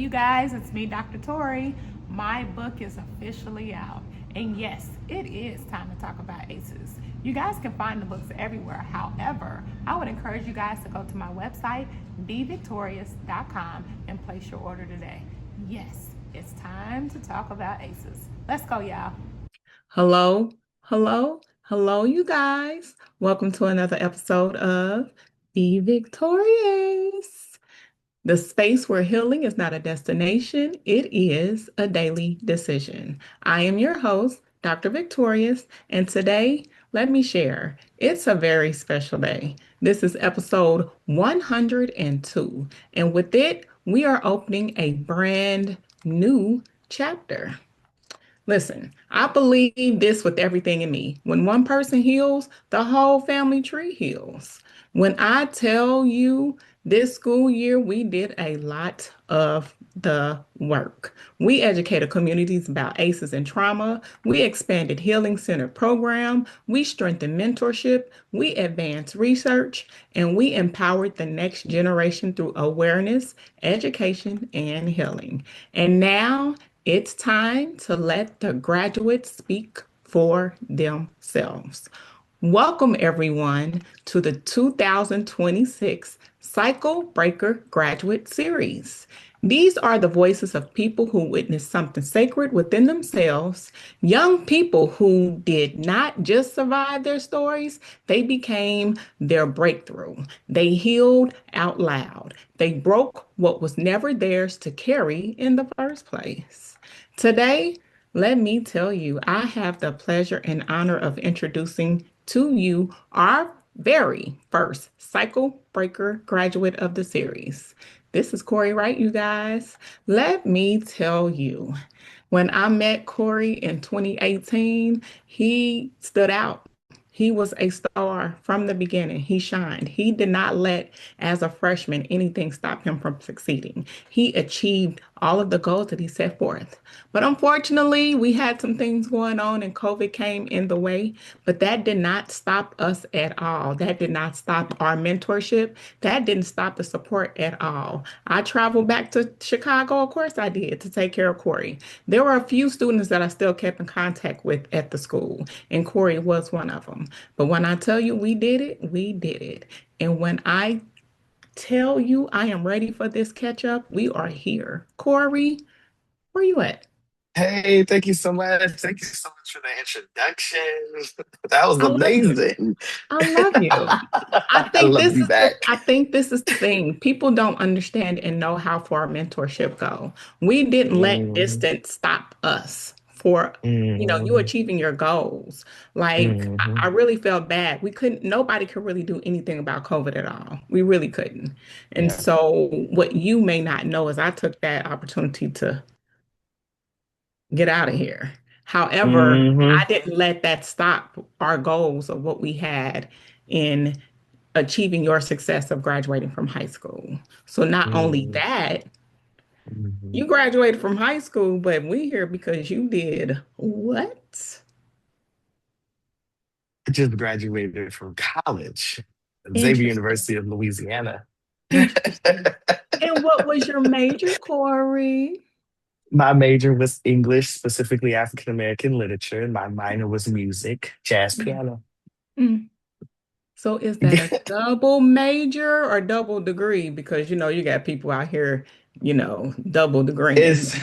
you guys. It's me, Dr. Torie. My book is officially out. And yes, it is time to talk about ACEs. You guys can find the books everywhere. However, I would encourage you guys to go to my website, VicTORIEus.com, and place your order today. Yes, it's time to talk about ACEs. Let's go, y'all. Hello, hello, you guys. Welcome to another episode of Be Victorious, the space where healing is not a destination, it is a daily decision. I am your host, Dr. Victorious, and today, let me share, it's a very special day. This is episode 102, and with it, we are opening a brand new chapter. Listen, I believe this with everything in me. When one person heals, the whole family tree heals. When I tell you this school year, we did a lot of the work. We educated communities about ACEs and trauma. We expanded healing center program. We strengthened mentorship. We advanced research and we empowered the next generation through awareness, education, and healing. And now it's time to let the graduates speak for themselves. Welcome, everyone, to the 2026 Cycle Breaker Graduate Series. These are the voices of people who witnessed something sacred within themselves, young people who did not just survive their stories, they became their breakthrough. They healed out loud. They broke what was never theirs to carry in the first place. Today, let me tell you, I have the pleasure and honor of introducing to you our very first cycle breaker graduate of the series. This is Correy Wright, you guys. Let me tell you, when I met Corey in 2018, he stood out. He was a star from the beginning. He shined. He did not let, as a freshman, anything stop him from succeeding. He achieved all of the goals that he set forth. But unfortunately, we had some things going on and COVID came in the way, but that did not stop us at all. That did not stop our mentorship. That didn't stop the support at all. I traveled back to Chicago, of course I did, to take care of Corey. There were a few students that I still kept in contact with at the school, and Corey was one of them. But when I tell you we did it, we did it. And when I tell you I am ready for this catch up, we are here. Corey, where you at? Hey, thank you so much. Thank you so much for the introduction. That was I love you. amazing. I love you. I I think love to this be is the back. I think this is the thing. People don't understand and know how far mentorship go. We didn't let Mhm, distance stop us for, you mhm, achieving your goals. Like I mhm. really felt bad. Nobody could really do anything about COVID at all. We really couldn't. And Yeah. so what you may not know is I took that opportunity to get out of here. However, Hmm. I didn't let that stop our goals of what we had in achieving your success of graduating from high school. So not only Hmm. that, Hmm. you graduated from high school, but we here because you did what? I just graduated from college, Xavier Interesting. University of Louisiana. Interesting. And what was your major, Corey? My major was English, specifically African American literature, and my minor was music, jazz piano. Mm. So is that a double major or double degree? Because you got people out here, double degreeing. It's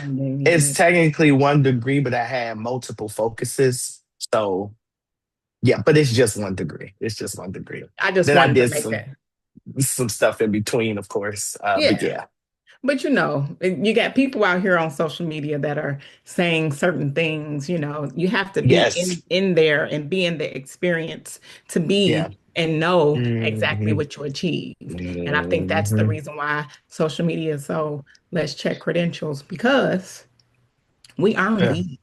it's technically one degree, but I had multiple focuses. So yeah, but it's just one degree. It's just one degree. I just Then I wanted to did make that. some stuff in between, of course. But Yeah. yeah, But you got people out here on social media that are saying certain things, you have to be yes, in there and be in the experience to yeah. be and know exactly Hmm. what you achieved. And I think that's the Hmm. reason why social media is so let's check credentials because we earned Yeah, these.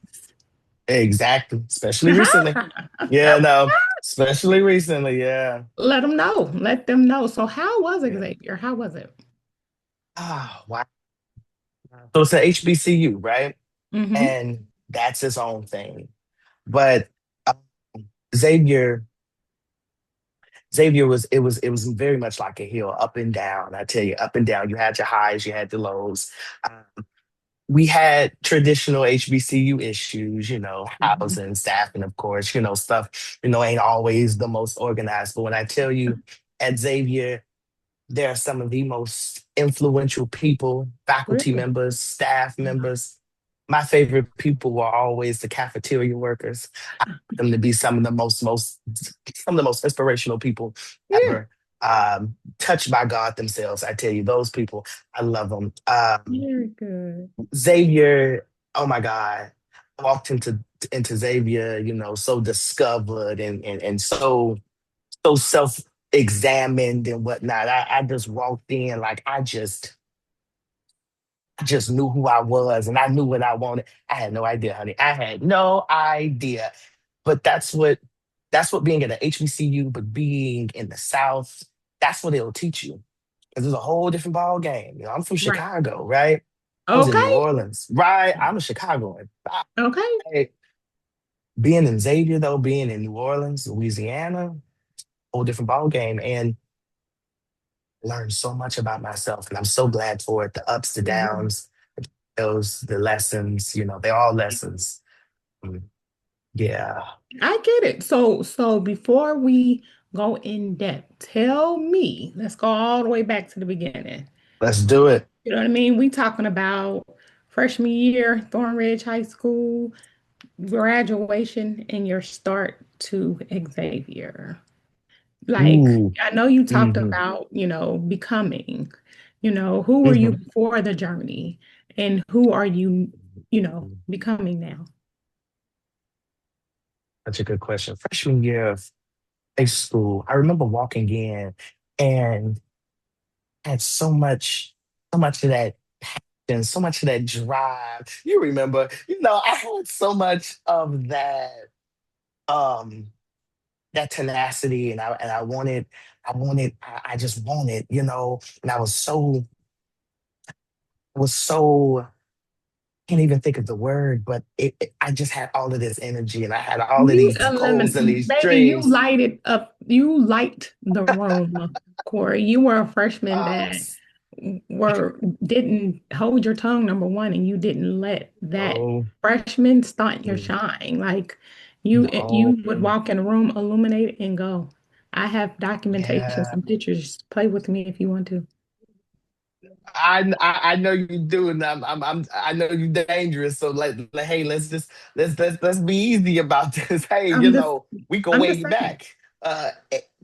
exactly. Especially recently. Yeah, no, especially recently. Yeah, Let them know. Let them know. So how was yeah. Xavier? How was it? Oh, wow. So it's a HBCU, right? Mm-hmm. And that's its own thing. But Xavier Xavier was very much like a hill, up and down. I tell you, up and down. You had your highs, you had the lows. we had traditional HBCU issues, Mhm. housing, staffing, of course, stuff, ain't always the most organized. But when I tell you at Xavier, there are some of the most influential people, faculty Really? members, staff Yeah. members. My favorite people were always the cafeteria workers. I found them to be some of the most inspirational people Yeah. ever. Touched by God themselves. I tell you, those people, I love them. Very good. Xavier, oh my God, I walked into Xavier, so discovered and so self-examined and whatnot. I just walked in like I just knew who I was and I knew what I wanted. I had no idea, honey. I had no idea. But that's what being at an HBCU, but being in the South, that's what it'll teach you. Because it's a whole different ball game. I'm from Right. Chicago, right? I was in New Okay. Orleans, right? I'm a Chicagoan. Okay. I- Being in Xavier, though, being in New Orleans, Louisiana, whole different ball game, and learned so much about myself. And I'm so glad for it. The ups, the Yeah. downs, the lessons. They're all lessons. Mm, Yeah, I get it. So before we go in depth, tell me, let's go all the way back to the beginning. let's do it. You know what I mean? We talking about freshman year, Thornridge High School, graduation, and your start to Xavier. Like, Ooh. I know you talked hmm about, becoming, who were you hmm before the journey and who are you, becoming now? That's a good question. Freshman year of high school, I remember walking in and had so much of that passion, so much of that drive. You remember, I had so much of um, that tenacity, and I just wanted, and I was so can't even think of the word, but I just had all of this energy, and I had all of You these goals and eliminate, these baby, you dreams. lighted up, you light the room, Corey. You were a freshman Uh, that didn't hold your tongue, number one, and you didn't let that oh, freshman stunt your mm, shine. Like no, you would walk in a room, illuminate it, and go. I have documentation, yeah. some pictures. Play with me if you want to. I know you do, and I know you're dangerous. So hey, let's be easy about this. Hey, I'm just we go I'm just way saying. back,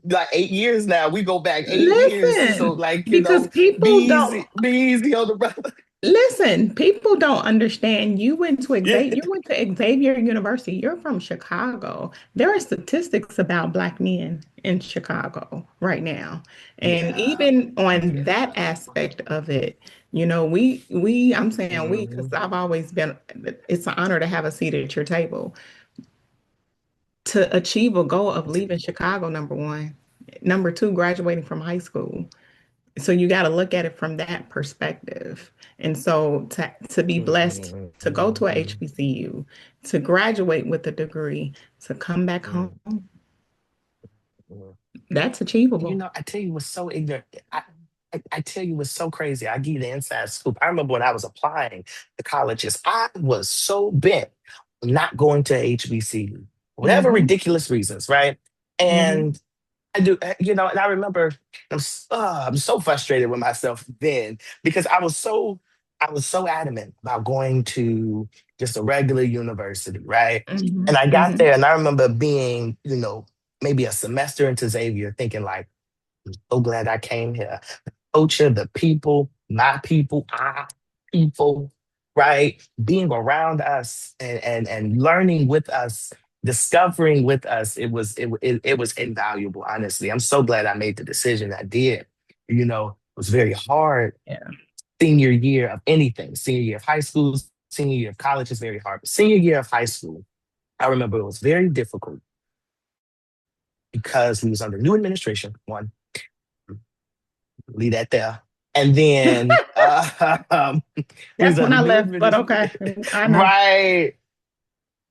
like 8 years now. We go back 8 years. So Listen, because people don't. be easy on the brother. Listen, people don't understand. Yeah. You went to Xavier University. You're from Chicago. There are statistics about Black men in Chicago right now. And Yeah. even on Yeah. that aspect of it, I'm saying we, because Mhm. I've always been, it's an honor to have a seat at your table. To achieve a goal of leaving Chicago, number one. Number two, graduating from high school. So you got to look at it from that perspective. And so to be blessed to go to a Mhm. HBCU, to graduate with a degree, to come back home, Mhm. that's achievable. I tell you what's so ignorant. I tell you what's so crazy. I give you the inside scoop. I remember when I was applying to colleges, I was so bent on not going to HBCU, whatever Hmm. ridiculous reasons, right? Hmm. And I do, and I remember I'm so frustrated with myself then because I was so adamant about going to just a regular university, right? Hmm. And I got Hmm. there, and I remember being, maybe a semester into Xavier, thinking like, so glad I came here. Culture, the people, my people, our people, right? Being around us and learning with us, discovering with us, it was invaluable. Honestly, I'm so glad I made the decision I did. It was very hard. Yeah. Senior year of anything, senior year of high school, senior year of college is very hard. But senior year of high school, I remember it was very difficult because we was under new administration. One, leave that there. And then we was That's when under I new left, but administration, okay. I know. right?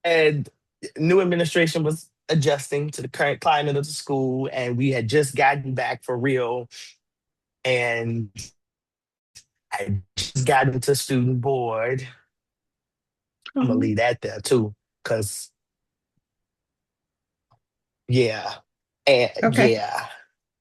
And new administration was adjusting to the current climate of the school, and we had just gotten back for real. And I just got into student board, I'm gonna Uh-huh. leave that there too, because yeah, and Okay.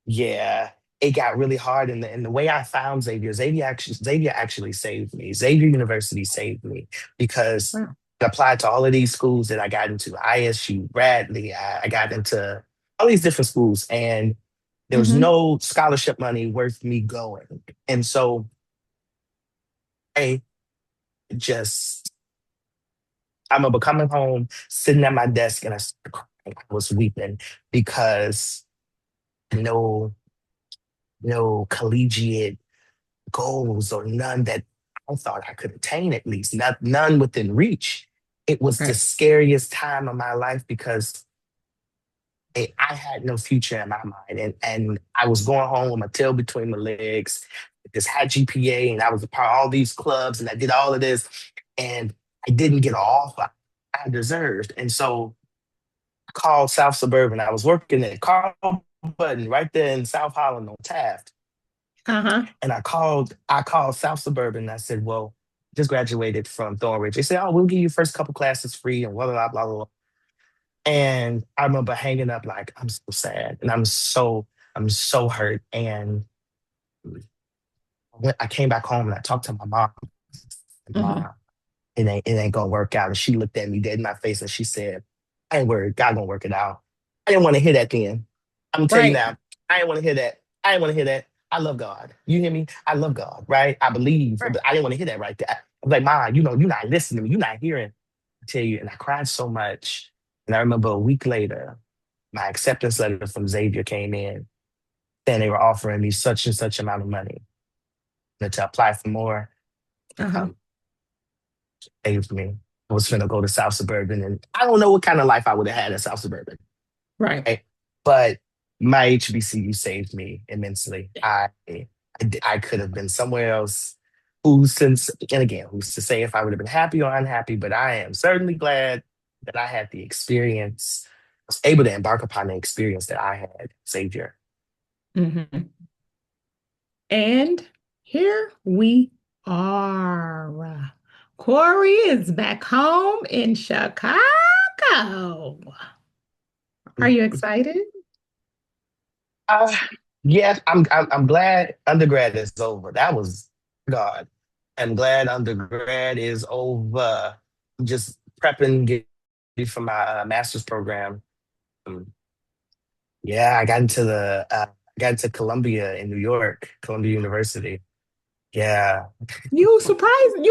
yeah, it got really hard. And the way I found Xavier actually saved me. Xavier University saved me because Wow. I applied to all of these schools that I got into, ISU, Bradley. I got into all these different schools, and there was Mm-hmm. no scholarship money worth me going. And so I just I remember coming home, sitting at my desk, and I started crying. I was weeping because no no collegiate goals or none that I thought I could attain, at least none within reach. It was the Right. scariest time of my life because I had no future in my mind. And I was going home with my tail between my legs, this high GPA, and I was a part of all these clubs and I did all of this. And I didn't get off I deserved. And so I called South Suburban. I was working at Carl Button right there in South Holland on Taft. Uh-huh. And I called South Suburban and I said, well, just graduated from Thornridge. They said, oh, we'll give you first couple classes free and blah, blah, blah, blah, blah. And I remember hanging up like, I'm so sad and I'm so hurt. And I came back home and I talked to my mom. Uh-huh. Mom, it ain't gonna work out. And she looked at me dead in my face and she said, I ain't worried. God gonna work it out. I didn't want to hear that then. I'm gonna tell you Right. now, I didn't want to hear that. I didn't want to hear that. I love God. You hear me? I love God, right? I believe, Right. but I didn't want to hear that right there. I was like, Mom, you're not listening to me. You're not hearing. I tell you, and I cried so much. And I remember a week later, my acceptance letter from Xavier came in, and they were offering me such and such amount of money to apply for more. Uh-huh. Um, Saved me. I was finna go to South Suburban, and I don't know what kind of life I would have had at South Suburban, Right. right? But my HBCU saved me immensely. I could have been somewhere else. And again, who's to say if I would have been happy or unhappy? But I am certainly glad that I had the experience. I was able to embark upon the experience that I had, Xavier. Mm-hmm. And here we are. Corey is back home in Chicago. Are you excited? Uh, yes, I'm glad undergrad is over. That was God. I'm glad undergrad is over. I'm just prepping get ready for my master's program. Um, yeah, I got into Columbia in New York, Columbia University. Yeah, You surprised me.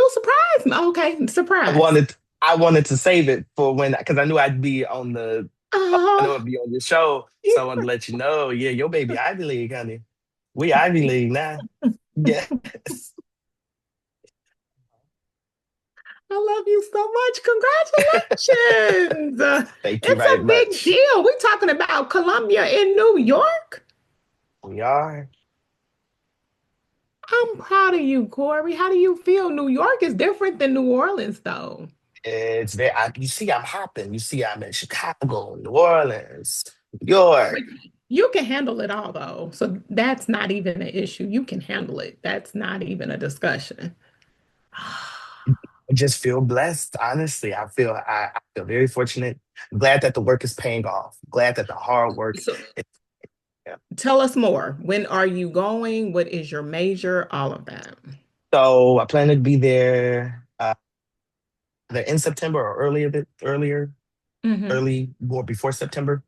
Okay, I surprise. wanted I wanted to save it for when because I knew I'd be on the I Uh, knew I'd be on your show, so I wanted to let you know. Yeah, your baby Ivy League, honey. We Ivy League now. Yes. I love you so much. Congratulations. Thank you It's very a big much. deal. We're talking about Columbia in New York. We are. I'm proud of you, Corey. How do you feel? New York is different than New Orleans, though. It's very. You see, I'm hopping. You see, I'm in Chicago, New Orleans, New But York. you can handle it all, though. So that's not even an issue. You can handle it. That's not even a discussion. I just feel blessed. Honestly, I feel very fortunate. I'm glad that the work is paying off. Glad that the hard work. So Is, yeah. tell us more. When are you going? What is your major? All of that. So I plan to be there either in September or Hmm. early more before September.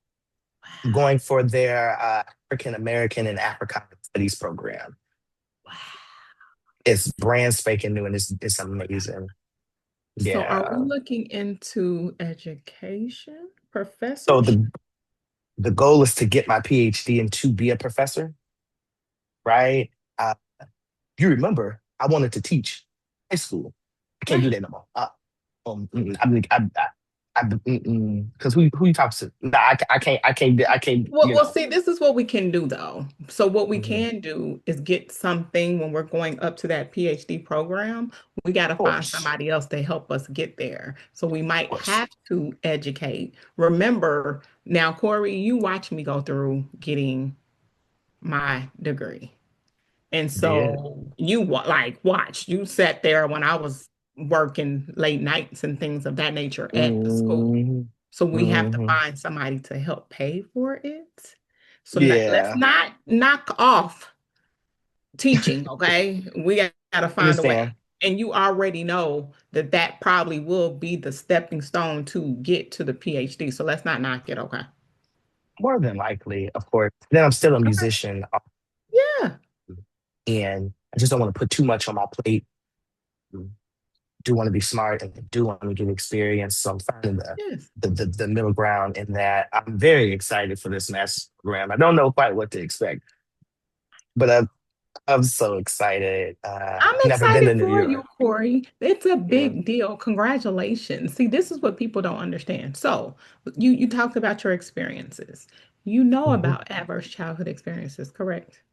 I'm going for their African American and Africana Studies program. Wow. It's brand spanking new and it's amazing. So are we Yeah. looking into education, So professorship? the goal is to get my PhD and to be a professor, right? Uh, you remember I wanted to teach high school. I can't do Right. that no more. I mean, because who you talk to? Nah, I can't. Well, see, this is what we can do though. So what we Mhm. can do is get something when we're going up to that PhD program. We got to find Course, somebody else to help us get there. So we might course. have to educate. Remember, now, Corey, you watch me go through getting my degree. And Did so you like watch, you sat there when I was working late nights and things of that nature at the school. Hmm. So we have to Hmm. find somebody to help pay for it. So let's Yeah, not knock off teaching, okay? We got to find a way. understand. And you already know that that probably will be the stepping stone to get to the PhD. So let's not knock it, okay? More than likely, of course. Then I'm still a Okay. musician, Yeah. and I just don't want to put too much on my plate. Do want to be smart and do want to get experience. So I'm finding Yes. the middle ground in that. I'm very excited for this master's program. I don't know quite what to expect, but I'm so excited. I'm Never been to excited New for you, York. Corey. It's a Yeah. big deal. Congratulations. See, this is what people don't understand. So, you talked about your experiences. You know Mhm. about adverse childhood experiences, correct?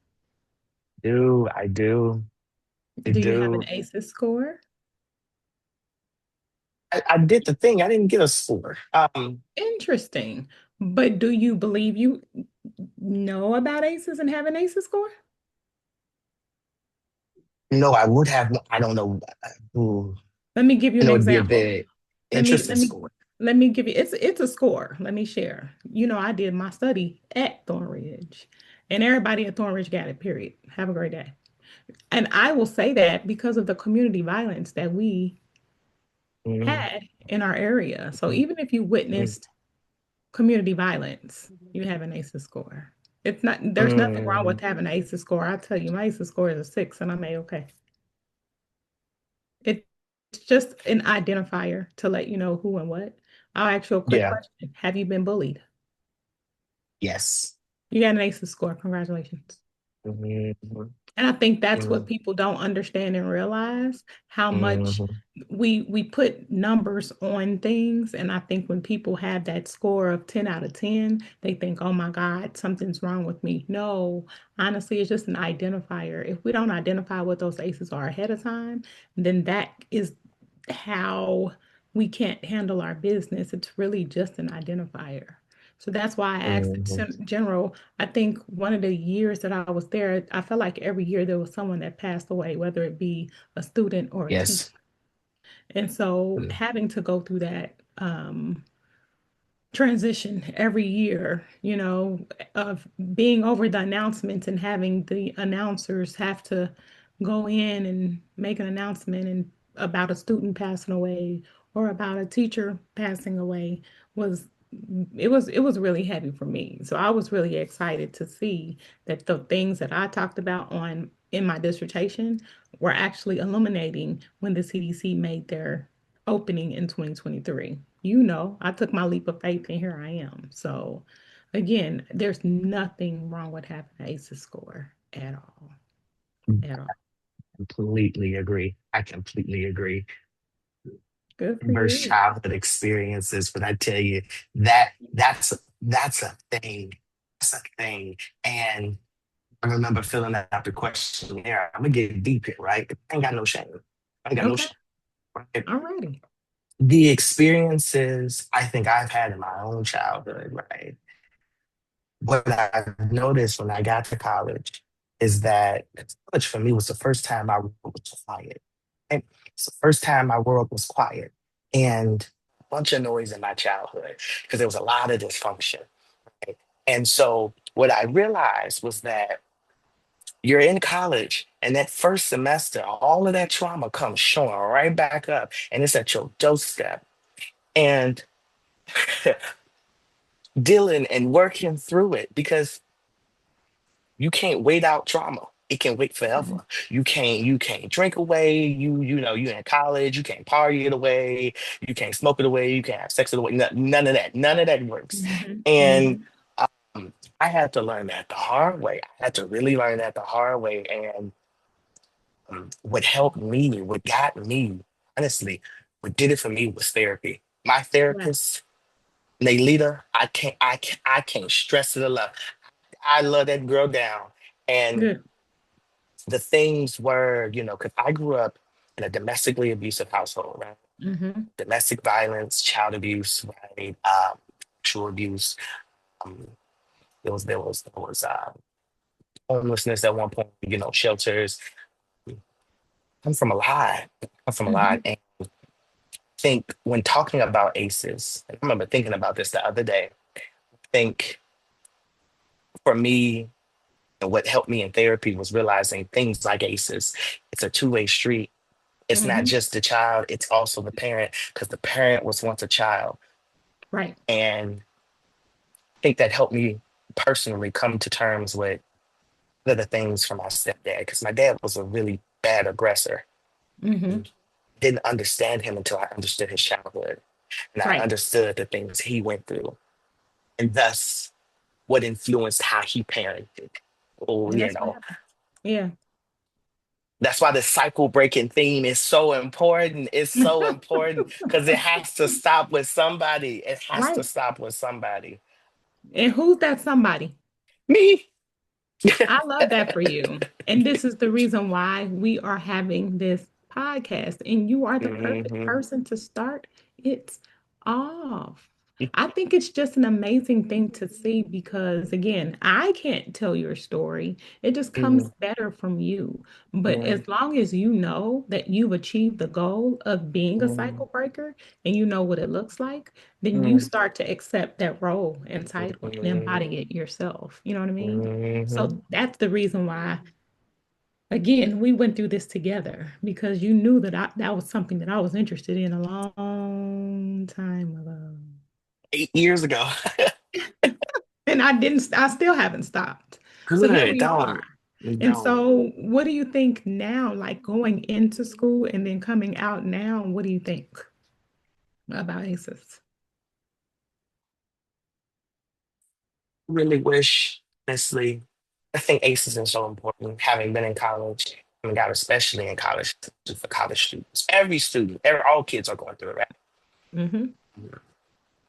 I do, I Do you have an do. ACEs score? I did the thing. I didn't get a score. Interesting. But do you believe you know about ACEs and have an ACEs score? No, I would have. I don't know. Ooh, Let me give you I an know it'd be a example. big, Let me interesting let me score. let me give you it's a score. Let me share. You know, I did my study at Thornridge, and everybody at Thornridge got it, period. Have a great day. And I will say that because of the community violence that we Mhm. had in our area. So even if you witnessed community violence, you have an ACEs score. It's not, there's nothing wrong with Mhm. having an ACEs score. I tell you, my ACEs score is a 6 and I'm A-okay. It's just an identifier to let you know who and what. I'll ask you a quick Yeah. question. Have you been bullied? Yes. You got an ACEs score. Congratulations. Mhm. And I think that's what Mhm. people don't understand and realize how much Mhm. we put numbers on things. And I think when people have that score of 10 out of 10, they think, oh my God, something's wrong with me. No, honestly, it's just an identifier. If we don't identify what those ACEs are ahead of time, then that is how we can't handle our business. It's really just an identifier. So that's why I asked Mhm. in general. I think one of the years that I was there, I felt like every year there was someone that passed away, whether it be a student or a teacher. Yes. And so Mm. having to go through that transition every year, you know, of being over the announcements and having the announcers have to go in and make an announcement and about a student passing away or about a teacher passing away was it was really heavy for me. So I was really excited to see that the things that I talked about on in my dissertation were actually illuminating when the CDC made their opening in 2023. You know, I took my leap of faith and here I am. So again, there's nothing wrong with having an ACEs score at all. At all. Completely agree. I completely agree. Good for Versus you. childhood experiences, but I tell you that's a thing. That's a thing. And I remember filling out the questionnaire. I'm gonna get deep here, right? I ain't got no shame. I ain't got no Okay. shame. Right? All righty. The experiences I think I've had in my own childhood, right? What I've noticed when I got to college is that college for me was the first time my world was quiet. And it's the first time my world was quiet and a bunch of noise in my childhood because there was a lot of dysfunction. Right? And so what I realized was that you're in college and that first semester, all of that trauma comes showing right back up and it's at your doorstep. And dealing and working through it because you can't wait out trauma. It can wait Mhm. forever. You can't drink away. You know you're in college. You can't party it away. You can't smoke it away. You can't have sex it away. None of that. None of that works. Mhm. And Mhm. I had to learn that the hard way. I had to really learn that the hard way. And what helped me, what got me, honestly, what did it for me was therapy. My Yeah. therapist, Naylita, I can't stress it enough. I love that girl down. And Good. the things were, because I grew up in a domestically abusive household, right? Mm-hmm. Domestic violence, child abuse, right? Sexual abuse. Um, there was homelessness at one point, shelters. I'm from a lot. I'm from a lot. Mm-hmm. And think when talking about ACEs, I remember thinking about this the other day. I think for me, and what helped me in therapy was realizing things like ACEs, it's a two-way street. It's not Hmm. just the child, it's also the parent, because the parent was once a child. Right. And I think that helped me personally come to terms with the things from my stepdad, because my dad was a really bad aggressor. Hmm. And didn't understand him until I understood his childhood. And I Right. understood the things he went through, and thus what influenced how he parented. Oh, And that's what happens. Yeah. that's why the cycle breaking theme is so important. It's so important because it has to stop with somebody. It has to Right. stop with somebody. And who's that somebody? Me. I love that for you. And this is the reason why we are having this podcast. And you are the perfect Hmm. person to start it off. I think it's just an amazing thing to see because, again, I can't tell your story. It just Hmm. comes better from you. But Hmm. as long as you know that you've achieved the goal of being a cycle breaker and you know what it looks like, then you Hmm. start to accept that role and title and embody it yourself. You know what I mean? So that's the reason why, again, we went through this together because you knew that that was something that I was interested in a long time ago. 8 years ago. And I still haven't stopped. So here Good. we are. Don't. And Don't. so what do you think now, like going into school and then coming out now? What do you think about ACEs? Really wish, honestly, I think ACEs is so important. Having been in college, and got especially in college for college students. Every student, all kids are going through it, right? Mm-hmm.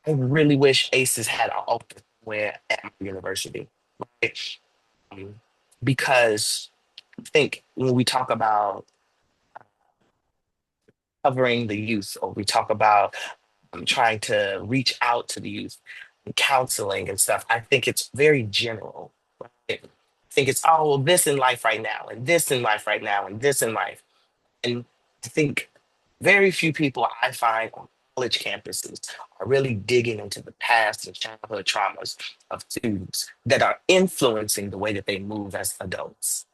I really wish ACEs had an office somewhere at my university, right? Um, because I think when we talk about covering the youth, or we talk about trying to reach out to the youth, and counseling and stuff, I think it's very general. Right? I think it's, oh, well, this in life right now, and this in life right now, and this in life. And I think very few people I find on college campuses are really digging into the past and childhood traumas of students that are influencing the way that they move as adults.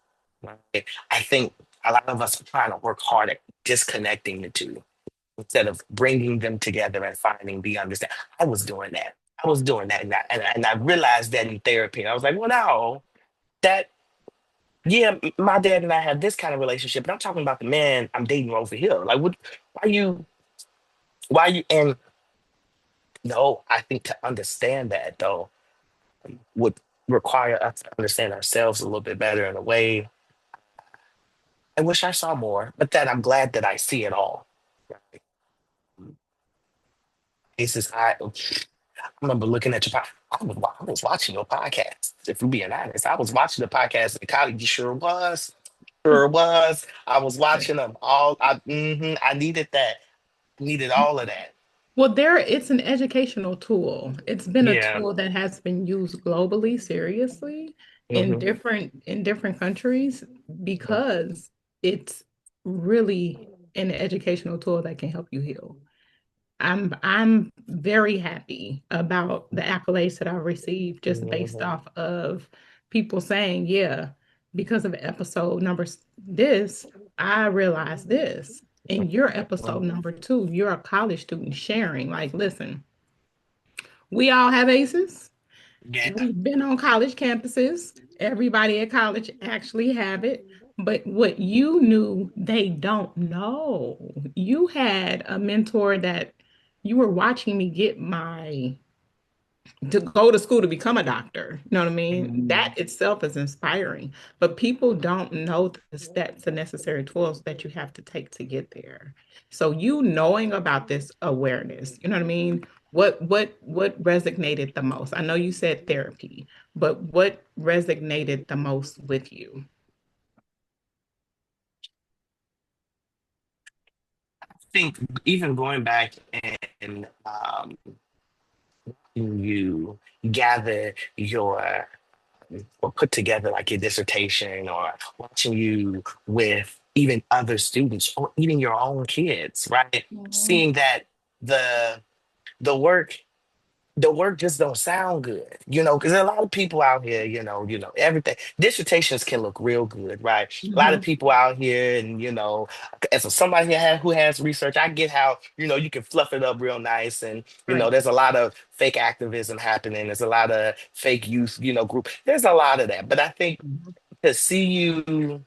Right? I think a lot of us are trying to work hard at disconnecting the two instead of bringing them together and finding the understanding. I was doing that. I was doing that, and I realized that in therapy. And I was like, well, no, that yeah, my dad and I have this kind of relationship, but I'm talking about the man I'm dating over here. Like, what? Why you? And no, I think to understand that though would require us to understand ourselves a little bit better in a way. I wish I saw more, but that I'm glad that I see it all. Right? Cases I remember looking at your I was watching your podcast. If we're being honest, I was watching the podcast in college. You sure was. Sure was. I was watching them all. I needed that. Needed all of that. Well, it's an educational tool. It's been a Yeah. tool that has been used globally, seriously, Hmm. in different countries because it's really an educational tool that can help you heal. I'm very happy about the accolades that I received just based Hmm. off of people saying, yeah, because of episode number this, I realized this. In your episode number two, you're a college student sharing, like, listen, we all have aces. Yeah. We've been on college campuses. Everybody at college actually have it. But what you knew, they don't know. You had a mentor that you were watching me get to go to school to become a doctor. You know what I mean? That Mhm. itself is inspiring. But people don't know the steps and necessary tools that you have to take to get there. So you knowing about this awareness, you know what I mean? What resonated the most? I know you said therapy, but what resonated the most with you? I think even going back and you gather your or put together like your dissertation, or watching you with even other students or even your own kids, right? Mhm. Seeing that the the work the work just don't sound good, because a lot of people out here, everything dissertations can look real good, right? A lot of Mhm. people out here, and as somebody who has research, I get how you can fluff it up real nice, and Right. there's a lot of fake activism happening. There's a lot of fake youth, group. There's a lot of that, but I think Mhm. to see you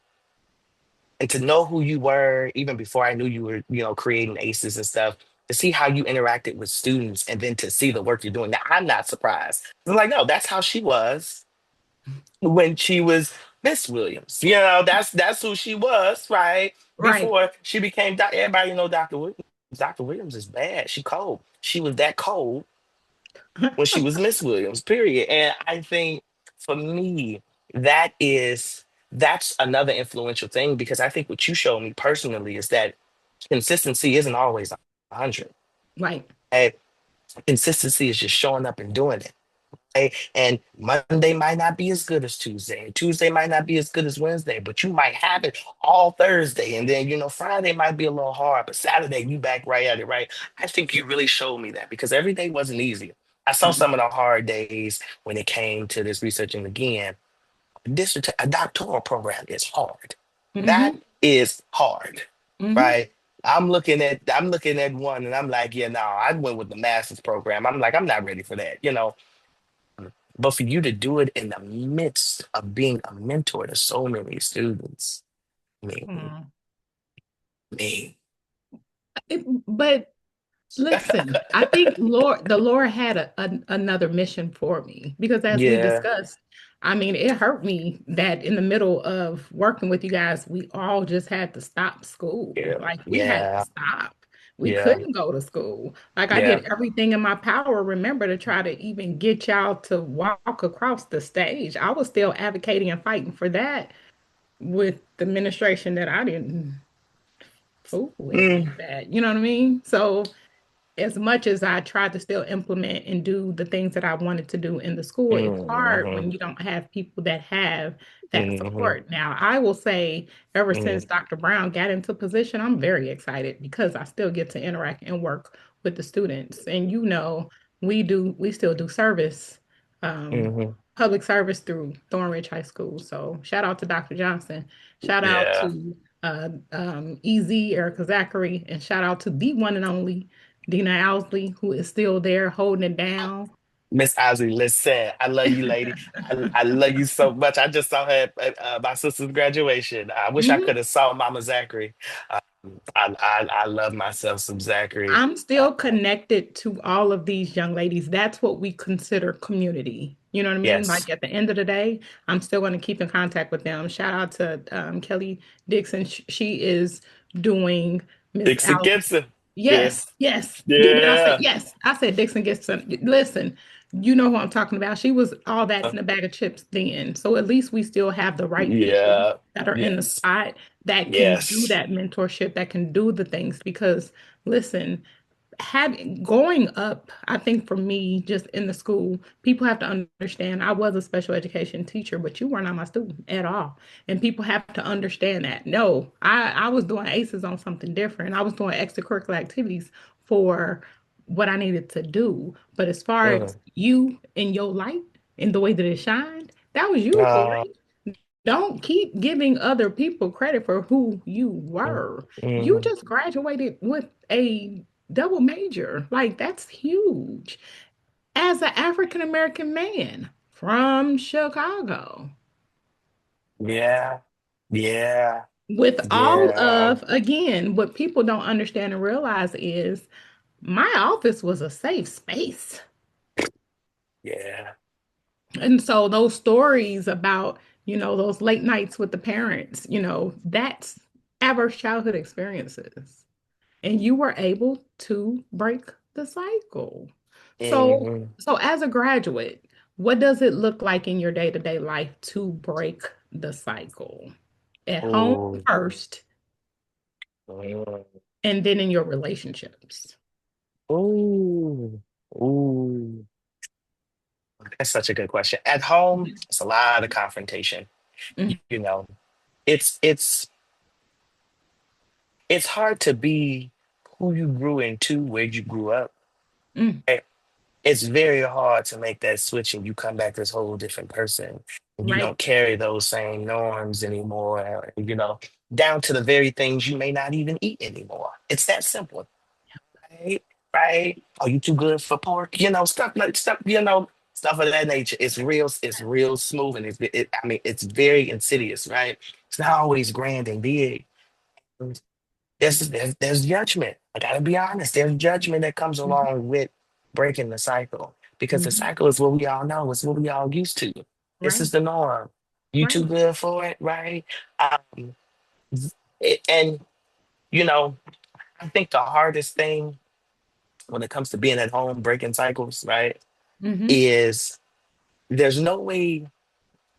and to know who you were even before I knew you were, creating aces and stuff, to see how you interacted with students and then to see the work you're doing. Now, I'm not surprised. I'm like, no, that's how she was when she was Miss Williams. That's who she was, right? Right. Before she became everybody Dr. Williams. Dr. Williams is bad. She cold. She was that cold when she was Miss Williams, period. And I think for me, that is that's another influential thing because I think what you showed me personally is that consistency isn't always 100. Right. And consistency is just showing up and doing it. Right? And Monday might not be as good as Tuesday, and Tuesday might not be as good as Wednesday, but you might have it all Thursday, and then Friday might be a little hard, but Saturday you back right at it, right? I think you really showed me that because every day wasn't easy. I saw Mhm. some of the hard days when it came to this researching again. A doctoral program is hard. That Mhm. is hard, Mhm. right? I'm looking at one and I'm like, yeah, no, I went with the master's program. I'm like, I'm not ready for that. But for you to do it in the midst of being a mentor to so many students, I mean, Mhm. me. But listen, I think the Lord had another mission for me because as we Yeah, discussed, I mean, it hurt me that in the middle of working with you guys, we all just had to stop school. yeah, Like we had to yeah, stop. We yeah, couldn't go to school. Like I yeah. did everything in my power, remember, to try to even get y'all to walk across the stage. I was still advocating and fighting for that with the administration that I didn't fool with Mm, like that. You know what I mean? So as much as I tried to still implement and do the things that I wanted to do in the school, it's hard mhm, when you don't have people that have that mhm, support. Now, I will say, ever since mhm, Dr. Brown got into position, I'm very excited because I still get to interact and work with the students. And we still do service, um, mhm. public service through Thornridge High School. So shout out to Dr. Johnson. Shout out Yeah. to EZ, Erica Zachary, and shout out to the one and only Dina Owsley, who is still there holding it down. Miss Ozzy, listen, I love you, lady. I love you so much. I just saw her at my sister's graduation. I wish I could Mhm. have saw Mama Zachary. I love myself some Zachary. I'm Uh, still connected to all of these young ladies. That's what we consider community. You know what I mean? yes, Like at the end of the day, I'm still going to keep in contact with them. Shout out to Kelly Dixon. She is doing Miss Dixie Al. Gibson. Yeah, Yes, yes. Did I say yeah, yes? I said Dixon gets some. Listen, you know who I'm talking about. She was all that in a bag of chips then. So at least we still have the right people yeah, that are in the yes, spot that can do yes. that mentorship, that can do the things. Because listen, having going up, I think for me, just in the school, people have to understand I was a special education teacher, but you were not my student at all. And people have to understand that. No, I was doing ACEs on something different. I was doing extracurricular activities for what I needed to do. But as far as Mhm. you and your light and the way that it shined, that was you, Uh, Corey. Don't keep giving other people credit for who you mm, were. You mhm. just graduated with a double major. Like, that's huge. As an African American man from Chicago, Yeah, yeah, with all yeah, of, again, what people don't understand and realize is my office was a safe space. yeah. And so those stories about, those late nights with the parents, that's adverse childhood experiences. And you were able to break the cycle. So, Mhm. so as a graduate, what does it look like in your day-to-day life to break the cycle? At home Ooh, first, mm. and then in your relationships. Ooh, ooh. That's such a good question. At home, Mhm. it's a lot of confrontation. Mhm. You know, it's it's hard to be who you grew into, where you grew up. Mm, Right? It's very hard to make that switch and you come back this whole different person. And you right. don't carry those same norms anymore, down to the very things you may not even eat anymore. It's that simple, right? Right? Are you too good for pork? Stuff of that nature. It's real smooth, and I mean, it's very insidious, right? It's not always grand and big. There's judgment. I gotta be honest. There's judgment that comes Mhm. along with breaking the cycle because the Mhm. cycle is what we all know. It's what we all used to. This Right. is the norm. You too Right. good for it, right? Um, and you know, I think the hardest thing when it comes to being at home, breaking cycles, right, Hmm. is there's no way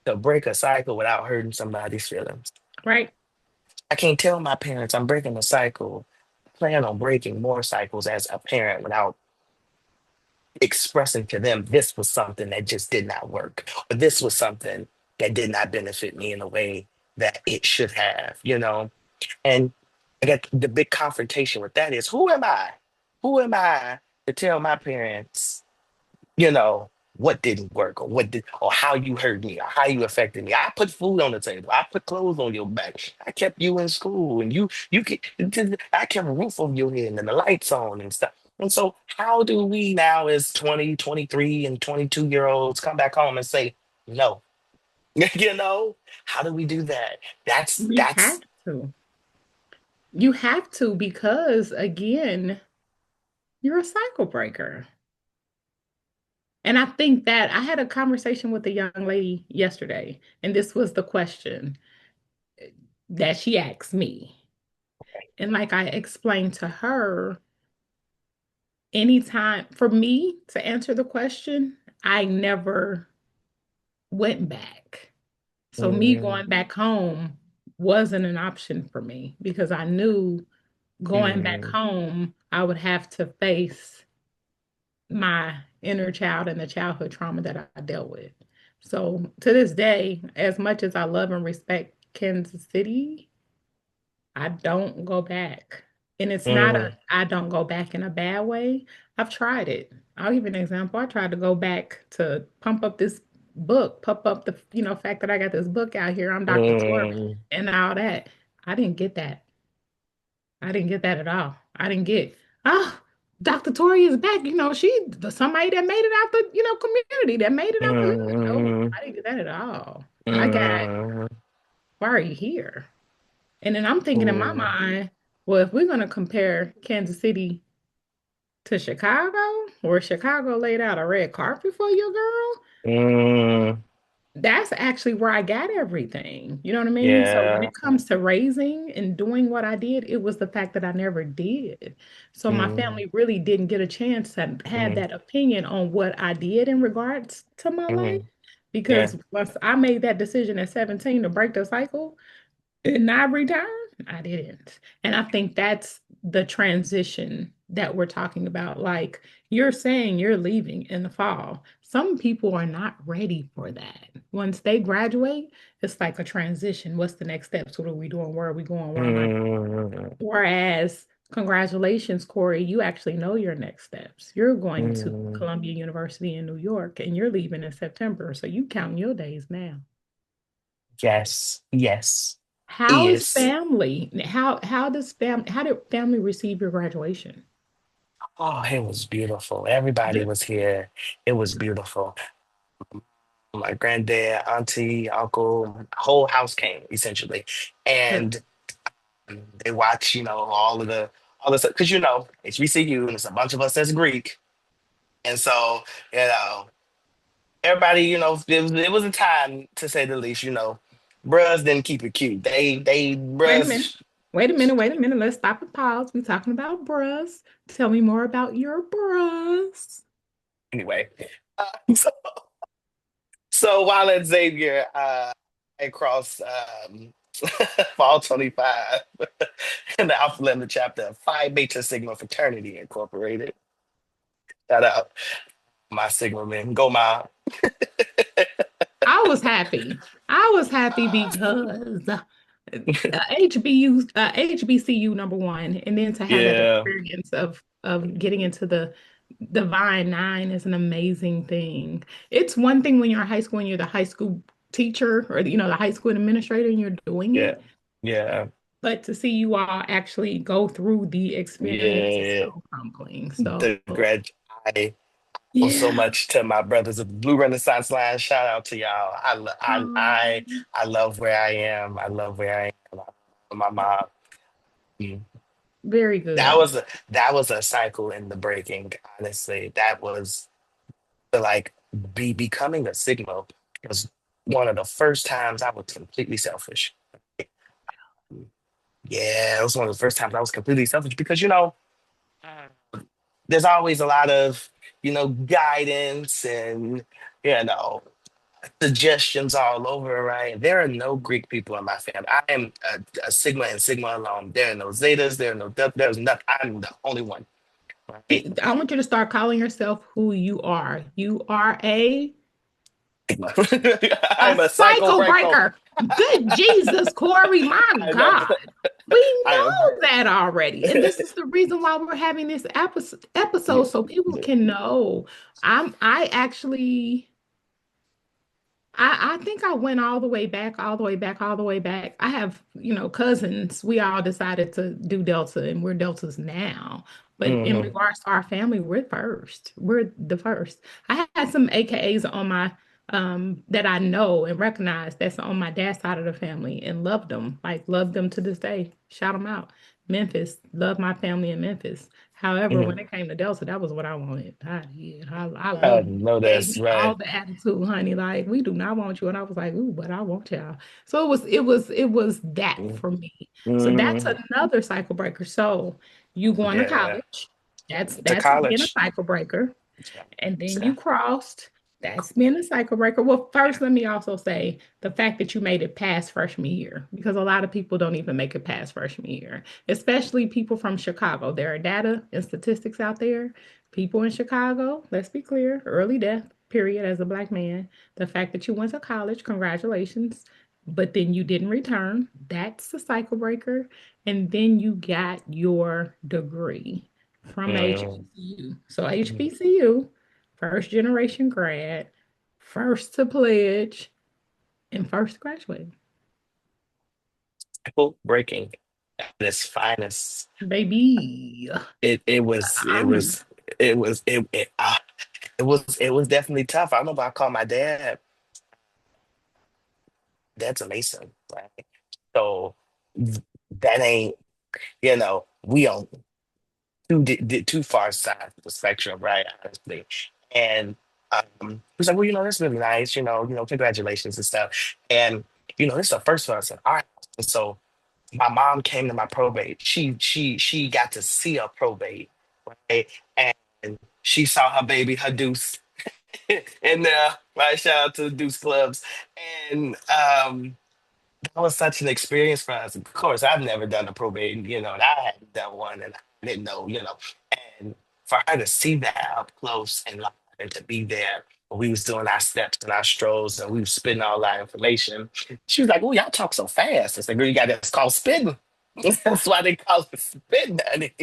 to break a cycle without hurting somebody's feelings. Right. I can't tell my parents I'm breaking a cycle. Plan on breaking more cycles as a parent without expressing to them this was something that just did not work, or this was something that did not benefit me in a way that it should have, And I got the big confrontation with that is who am I? Who am I to tell my parents you know, what didn't work or how you hurt me or how you affected me. I put food on the table. I put clothes on your back. I kept you in school and I kept a roof over your head and the lights on and stuff. And so how do we now as 20, 23, and 22-year-olds come back home and say, no, how do we do that? You That's have to. You have to because again, you're a cycle breaker. And I think that I had a conversation with a young lady yesterday, and this was the question that she asked me. And like I explained to her, anytime for me to answer the question, I never went back. So me mm, going back home wasn't an option for me because I knew going back mm, home, I would have to face my inner child and the childhood trauma that I dealt with. So to this day, as much as I love and respect Kansas City, I don't go back. And it's not a mm, I don't go back in a bad way. I've tried it. I'll give you an example. I tried to go back to pump up this book, pump up the fact that I got this book out here. I'm Dr. Torie mm, and all that. I didn't get that. I didn't get that at all. I didn't get, oh, Dr. Torie is back. She somebody that made it out the, community that made it out the hood. No, mm, I didn't get that at all. I got, mm, why are you here? And then I'm thinking in my mm, mind, well, if we're going to compare Kansas City to Chicago, where Chicago laid out a red carpet for you, girl, mm. that's actually where I got everything. You know what I mean? So when Yeah. it comes to raising and doing what I did, it was the fact that I never did. So my Mm, family really didn't get a chance to have mm, that opinion on what I did in regards to my life. mm. Yeah. Because once I made that decision at 17 to break the cycle, and I returned? I didn't. And I think that's the transition that we're talking about. Like you're saying you're leaving in the fall. Some people are not ready for that. Once they graduate, it's like a transition. What's the next steps? What are we doing? Where are we going? Where am I? Mm, Whereas, congratulations, Corey, you actually know your next steps. You're going to mm. Columbia University in New York and you're leaving in September. So you count your days now. Yes. Yes. How is Is. family? How did family receive your graduation? Oh, it was beautiful. Everybody Good. was here. It was beautiful. My granddad, auntie, uncle, whole house came essentially. Good. And they watch, all the stuff. Because HBCU and it's a bunch of us that's Greek. And so, you know, everybody, it was a time to say the least, Bruhs didn't keep it cute. They Wait a minute. bruhs Wait a minute. Wait a minute. Let's stop and pause. We're talking about bras. Tell me more about your bras. anyway. So, so while at Xavier, I crossed Fall 25 in the Alpha Lambda chapter of Phi Beta Sigma Fraternity Incorporated. Shout out my Sigma men. Go Mom. I was happy. I was happy because HBCU number one, and then to have that Yeah, experience of getting into the Divine Nine is an amazing thing. It's one thing when you're in high school and you're the high school teacher or the high school administrator and you're doing yeah, it, yeah, but to see you all actually go through the experience is yeah. so humbling. So The grad, I owe so yeah. much to my brothers of the Blue Renaissance Line. Shout out to y'all. Um, I love where I am. I love where I am. I love my mom. Mm. very That good. was a cycle in the breaking. Honestly, that was like becoming a Sigma was one of the first times I was completely selfish. Yeah, it was one of the first times I was completely selfish because there's always a lot of guidance and you know suggestions all over, right? There are no Greek people in my family. I am a Sigma and Sigma alone. There are no Zetas. There are no Delta. There's nothing. I'm the only one, right? I want you to start calling yourself who you are. You are Sigma. a I'm a cycle cycle breaker. breaker. Good Jesus, Corey, my I know. God. We I am. know that already. And this is the reason why we're having this episode Yeah. so people can know. I actually I think I went all the way back, all the way back, all the way back. I have, cousins. We all decided to do Delta and we're Deltas now. But in Hmm. regards to our family, we're first. We're the first. I had some AKAs on my that I know and recognize that's on my dad's side of the family and loved them. Like loved them to this day. Shout them out. Memphis, love my family in Memphis. However, Hmm. when it came to Delta, that was what I wanted. I did. I I love you. know Gave that's me all right. the attitude, honey. Like we do not want you. And I was like, ooh, but I want y'all. So it was that for me. So that's Hmm. another cycle breaker. So you going to Yeah. college. That's To that's being a college. cycle breaker. Yeah. And then Yeah. you crossed. That's been a cycle breaker. Well, first, let me also say the fact that you made it past freshman year, because a lot of people don't even make it past freshman year, especially people from Chicago. There are data and statistics out there. People in Chicago, let's be clear, early death, period, as a Black man. The fact that you went to college, congratulations, but then you didn't return, that's a cycle breaker. And then you got your degree from Mm. HBCU. So, HBCU, first generation grad, first to pledge, and first to graduate. Cycle breaking at its finest. Baby, It was it I'm was it was it was definitely tough. I remember I called my dad. Dad's a Mason, right? So that ain't we on two far sides of the spectrum, right? Honestly, and he was like, well, that's really nice, congratulations and stuff, and this is the first one. I said, all right, and so my mom came to my probate. She got to see a probate, right? And she saw her baby, her deuce, in there, right? Shout out to the Deuce Clubs. And that was such an experience for us. Of course, I've never done a probate, and I hadn't done one and I didn't know. And for her to see that up close and live and to be there when we was doing our steps and our strolls and we was spitting all that information, she was like, oh, y'all talk so fast. I said, girl, you got this called spitting. That's why they call it spitting, honey.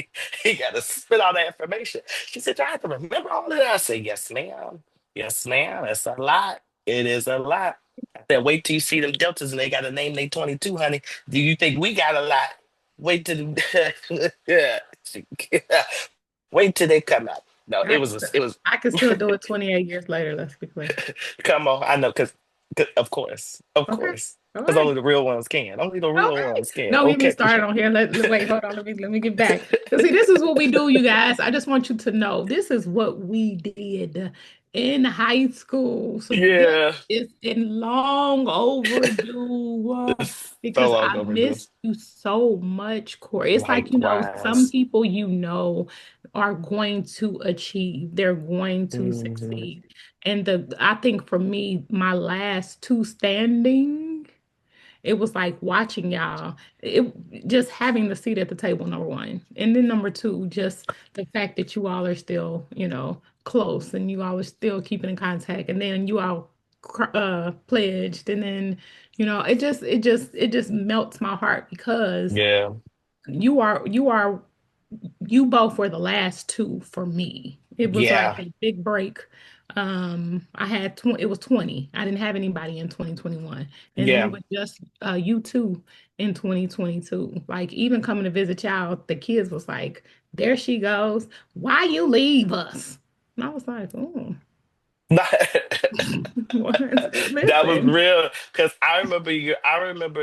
He got to spit all that information. She said, I have to remember all of that. I said, yes, ma'am. Yes, ma'am. It's a lot. It is a lot. I said, wait till you see them deltas and they got to name they 22, honey. Do you think we got a lot? Wait till yeah. Wait till they come out. No, I can still, it was I can still do it 28 years later. Let's be clear. come on. I know because of Okay. course. All Because right. only the real ones can. Only the real Okay. ones can. Don't get me Okay. started on here. Wait, hold on. Let me get back. Because see, this is what we do, you guys. I just want you to know this is what we did in high school. So this Yeah. is in long overdue It's so because long I overdue. missed you so much, Corey. It's like, some Likewise. people are going to achieve, they're going to Mhm. succeed. And I think for me, my last two standing. It was like watching y'all, just having the seat at the table, number one. And then number two, just the fact that you all are still, close and you all are still keeping in contact. And then you all pledged. And then, It just melts my heart because Yeah. you both were the last two for me. It was like Yeah. a big break. I had it was 20. I didn't have anybody in 2021. And then it Yeah. was just you two in 2022. Like even coming to visit y'all, the kids was like, there she goes. Why you leave us? And I was like, oh, That was listen. real because I remember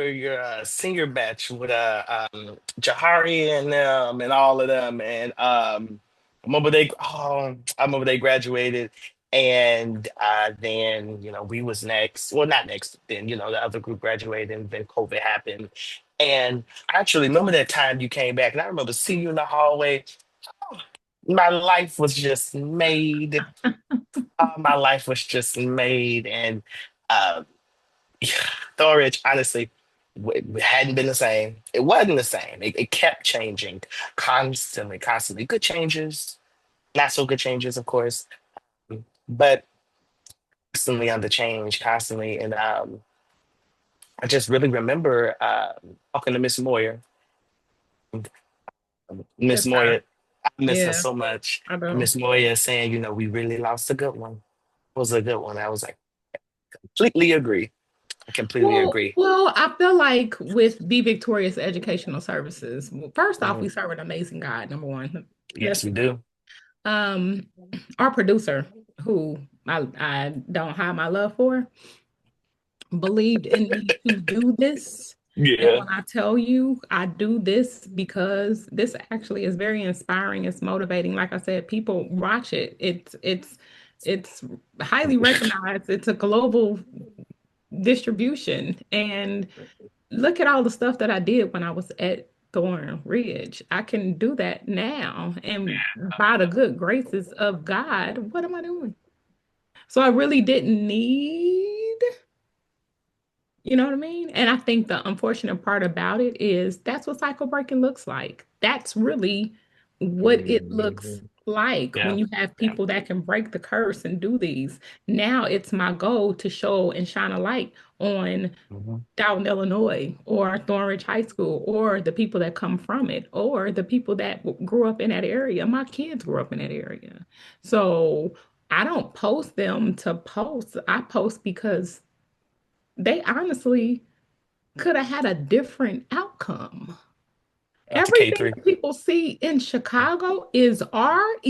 your senior batch with Jahari and them and all of them and I remember they graduated and then we was next, well not next, then the other group graduated and then COVID happened. And I actually remember that time you came back and I remember seeing you in the hallway. My life was just made. My life was just made, and uh, Thornridge, honestly, hadn't been the same. It wasn't the same. It kept changing constantly, constantly. Good changes, not so good changes, of course, but constantly under change, constantly. And I just really remember talking to Miss Moyer. Miss Yes, sir. Moyer, I miss her Yeah, so much. I know. Miss Moyer saying, we really lost a good one. It was a good one. I was like, completely agree. I completely agree. I feel like with Be Victorious Educational Services, well, first off, we Mhm. serve an amazing God, number one. Yes, Let's we be real. do. Um, our producer, who I don't hide my love for, believed in me to do this. And Yeah. when I tell you I do this because this actually is very inspiring, it's motivating. Like I said, people watch it. It's highly recognized. It's a global distribution. And look at all the stuff that I did when I was at Thornridge. I can do that now. And by the good graces of God, what am I doing? So I really didn't need, you know what I mean? And I think the unfortunate part about it is that's what cycle breaking looks like. That's really what it looks Mhm. like when Yeah. you have Yeah. people that can break the curse and do these. Now it's my goal to show and shine a light on Mhm. Dalton, Illinois, or Thornridge High School, or the people that come from it, or the people that grew up in that area. My kids grew up in that area. So I don't post them to post. I post because they honestly could have had a different outcome. Out to Everything K3. that people see in Chicago is REAL.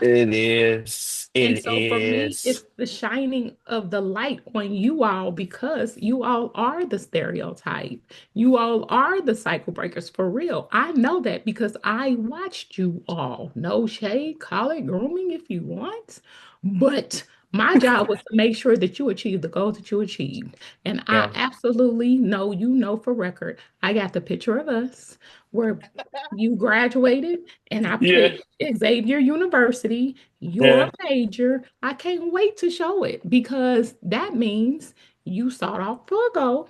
It is. And It so for me, is. it's the shining of the light on you all because you all are the stereotype. You all are the cycle breakers for real. I know that because I watched you all. No shade, call it grooming if you want. But my job was to make sure that you achieved the goals that you achieved. And I Yeah. absolutely know, you know, for record, I got the picture of us where you graduated and I Yeah. put Xavier University, Yeah. your major. I can't wait to show it because that means you sought out for a goal.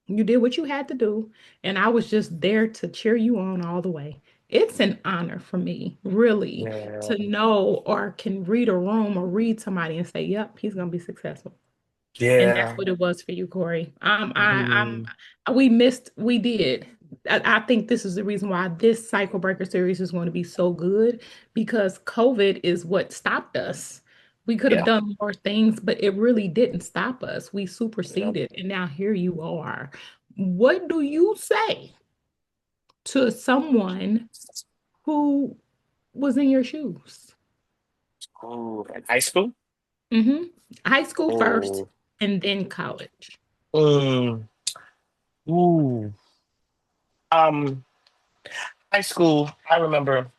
You did what you had to do, and I was just there to cheer you on all the way. It's an honor for me, really, Yeah. to know or can read a room or read somebody and say, "Yep, he's gonna be successful." And that's Yeah. what it was for you, Corey. Mm. We did. I think this is the reason why this Cycle Breaker series is going to be so good because COVID is what stopped us. We could have Yeah. done more things, but it really didn't stop us. We Yeah. superseded, and now here you are. What do you say to someone who was in your shoes? Oh, in high school? hmm High school first, Oh. and then college. Mm. Ooh. Um, high school, I remember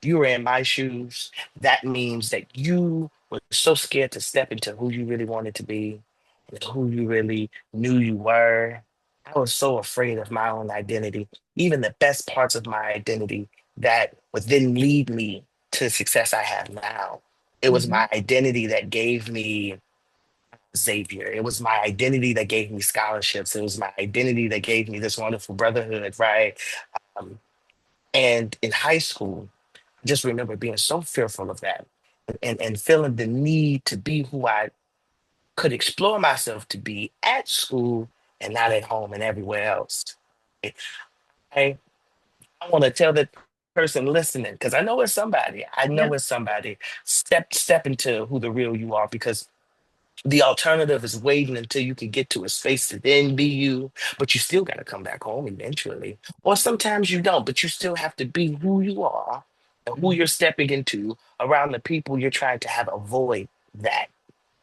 you were in my shoes. That means that you were so scared to step into who you really wanted to be and who you really knew you were. I was so afraid of my own identity, even the best parts of my identity that would then lead me to the success I have now. It was hmm my identity that gave me Xavier. It was my identity that gave me scholarships. It was my identity that gave me this wonderful brotherhood, right? Um, and in high school, I just remember being so fearful of that and feeling the need to be who I could explore myself to be at school and not at home and everywhere else. I, I want to tell that person listening, because I know it's somebody. I know Yep. it's somebody. Step into who the real you are, because the alternative is waiting until you can get to a space to then be you, but you still got to come back home eventually. Or sometimes you don't, but you still have to be who you are and who you're Mhm. stepping into around the people you're trying to have avoid that.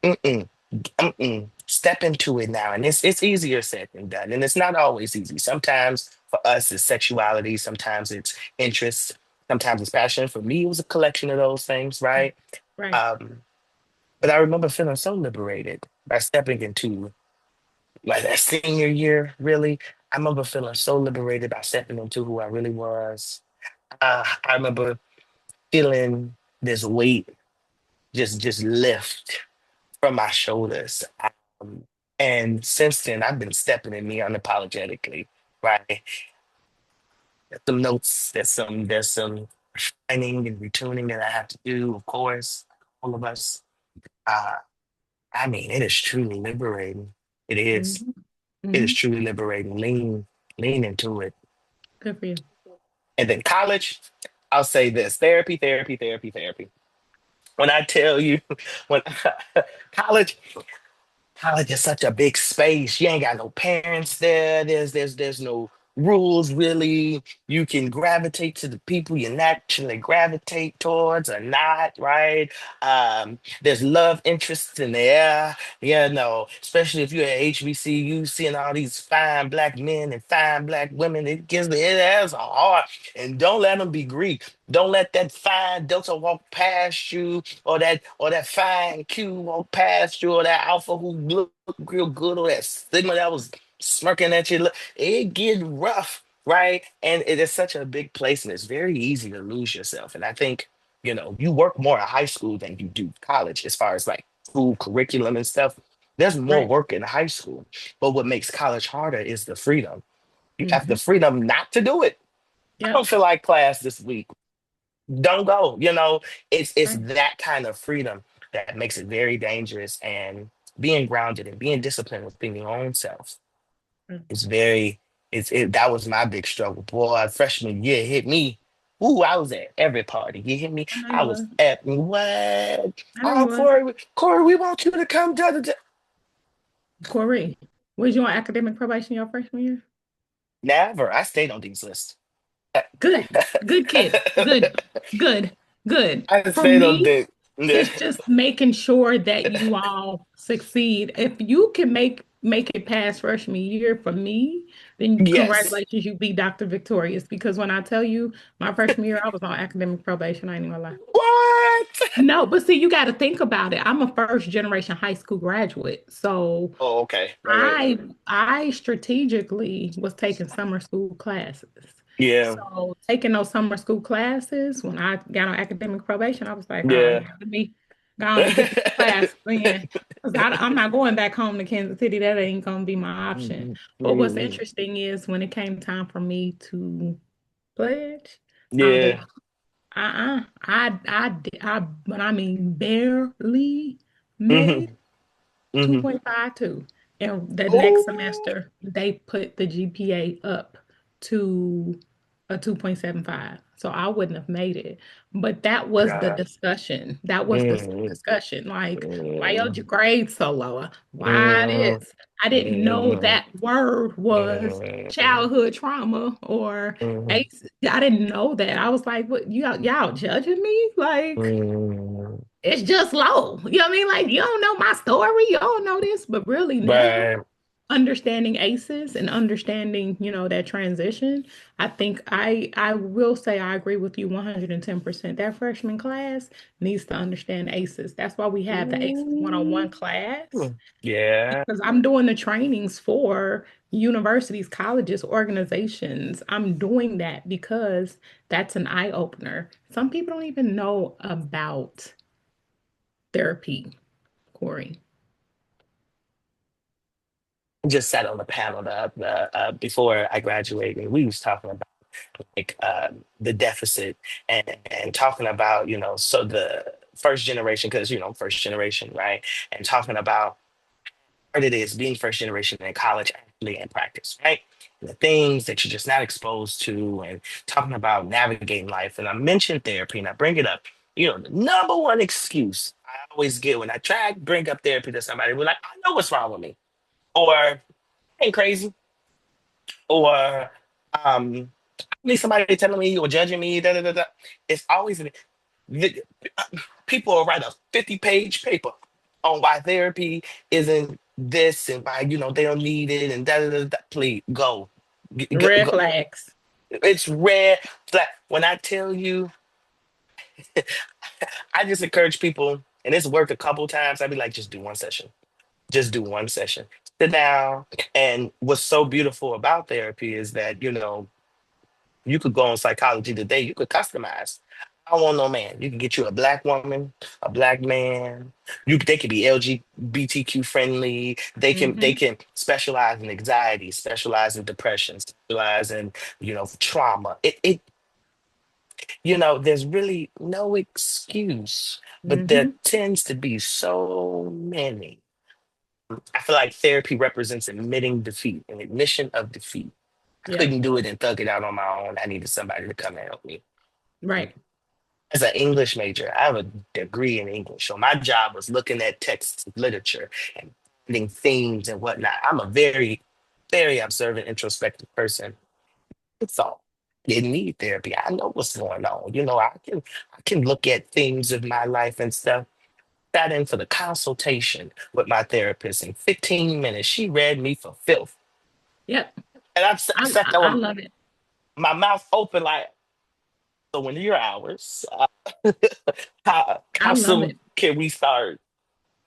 Mm-mm, step into it now. And it's easier said than done. And it's not always easy. Sometimes for us it's sexuality, sometimes it's interest, sometimes it's passion. For me, it was a collection of those things, Right. right? Right. Um, but I remember feeling so liberated by stepping into like that senior year, really. I remember feeling so liberated by stepping into who I really was. I remember feeling this weight just lift from my shoulders. Um, and since then, I've been stepping in me unapologetically, right? There's some notes, there's some refining and retuning that I have to do, of course, all of us. Uh, I mean, it is truly liberating. It is. Hmm. It is Hmm. truly liberating. Lean into it. Good for you. And then college, I'll say this: therapy, therapy, therapy, therapy. When I tell you, when college, college is such a big space. You ain't got no parents there. There's no rules really. You can gravitate to the people you naturally gravitate towards or not, right? There's love interests in the air, especially if you're at HBCU, seeing all these fine black men and fine black women. It has a heart. And don't let them be Greek. Don't let that fine Delta walk past you, or that fine Q walk past you, or that Alpha who look real good, or that Sigma that was smirking at you. Look, it get rough, right? And it is such a big place, and it's very easy to lose yourself. And I think you work more in high school than you do college, as far as like school curriculum and stuff. There's more Right. work in high school, but what makes college harder is the freedom. You have the Hmm. freedom not to do it. I Yep. don't feel like class this week. Don't go. It's Right. that kind of freedom that makes it very dangerous. And being grounded and being disciplined within your own self Mm. is very. That was my big struggle. Boy, freshman year hit me. Ooh, I was at every party. You hit me. I know I you was was. at what? I know you Oh, was. Corey, we want you to come. Da, da, da. Corey, was you on academic probation your freshman year? Never. I stayed on these lists. Good. Good kid. Good. Good. Good. I For stayed on me, the. it's just making sure that you all succeed. If you can make it past freshman year for me, then Yes. congratulations, you be Dr. Victorious. Because when I tell you my freshman year, I was on academic probation. I ain't even gonna lie. What? No, but see, you got to think about it. I'm a first generation high school graduate. So Oh, okay. Right. I I strategically was taking summer school classes. Yeah. So taking those summer school classes, when I got on academic probation, I was like, oh Yeah. yeah, let me go on and get this class in. Because I'm not going back home to Kansas City. That ain't gonna be my option. Mhm. But what's Mhm. interesting is when it came time for me to pledge, the Yeah. when I mean barely made Hmm. Hmm. 2.52. And the next Oh, semester, they put the GPA up to a 2.75. So I wouldn't have made it. But that was the God. discussion. That was the Mm-hmm. discussion. Like, why your Mm-hmm. grades so low? Why this? I didn't know that word was Mm-hmm. childhood trauma or Mm-hmm. ACE. I didn't know that. I was like, what, y'all judging me? Like, Mm-hmm. it's just low. You know what I mean? Like, you don't know my story, you don't know this, but really now Right. understanding ACEs and understanding, that transition, I think I will say I agree with you 110%. That freshman class needs to understand ACEs. That's why we have the ACEs Ooh. one-on-one class. Yeah. Because I'm doing the trainings for universities, colleges, organizations. I'm doing that because that's an eye opener. Some people don't even know about therapy, Corey. Just sat on the panel before I graduated. We was talking about like the deficit and talking about so the first generation, because first generation, right? And talking about hard it is being first generation in college, actually in practice, right? The things that you're just not exposed to, and talking about navigating life. And I mentioned therapy, and I bring it up. The number one excuse I always get when I try to bring up therapy to somebody, we're like, I know what's wrong with me, or I ain't crazy, or um, I need somebody telling me or judging me. Da, da, da, da. It's always the, people will write a 50-page paper on why therapy isn't this and why they don't need it and da da da. Da. Please go. Red Go. flags. It's rare. Like when I tell you, I just encourage people, and it's worked a couple times. I'd be like, just do one session. Just do one session. Sit down. And what's so beautiful about therapy is that you could go on Psychology Today. You could customize. I don't want no man. You can get you a black woman, a black man. They can be LGBTQ friendly. They Mm-hmm. can specialize in anxiety, specialize in depression, specialize in trauma. There's really no excuse, but there Mm-hmm. tends to be so many. I feel like therapy represents admitting defeat, an admission of defeat. I Yep. couldn't do it and thug it out on my own. I needed somebody to come and help me. Right. As an English major, I have a degree in English. So my job was looking at text literature and finding themes and whatnot. I'm a very, very observant, introspective person. So I didn't need therapy. I know what's going on. I can look at things of my life and stuff. Sat in for the consultation with my therapist in 15 minutes. She read me for filth. Yep. And I I, sat I there I with love it. my mouth open like, so when are your hours? I How love soon it. can we start?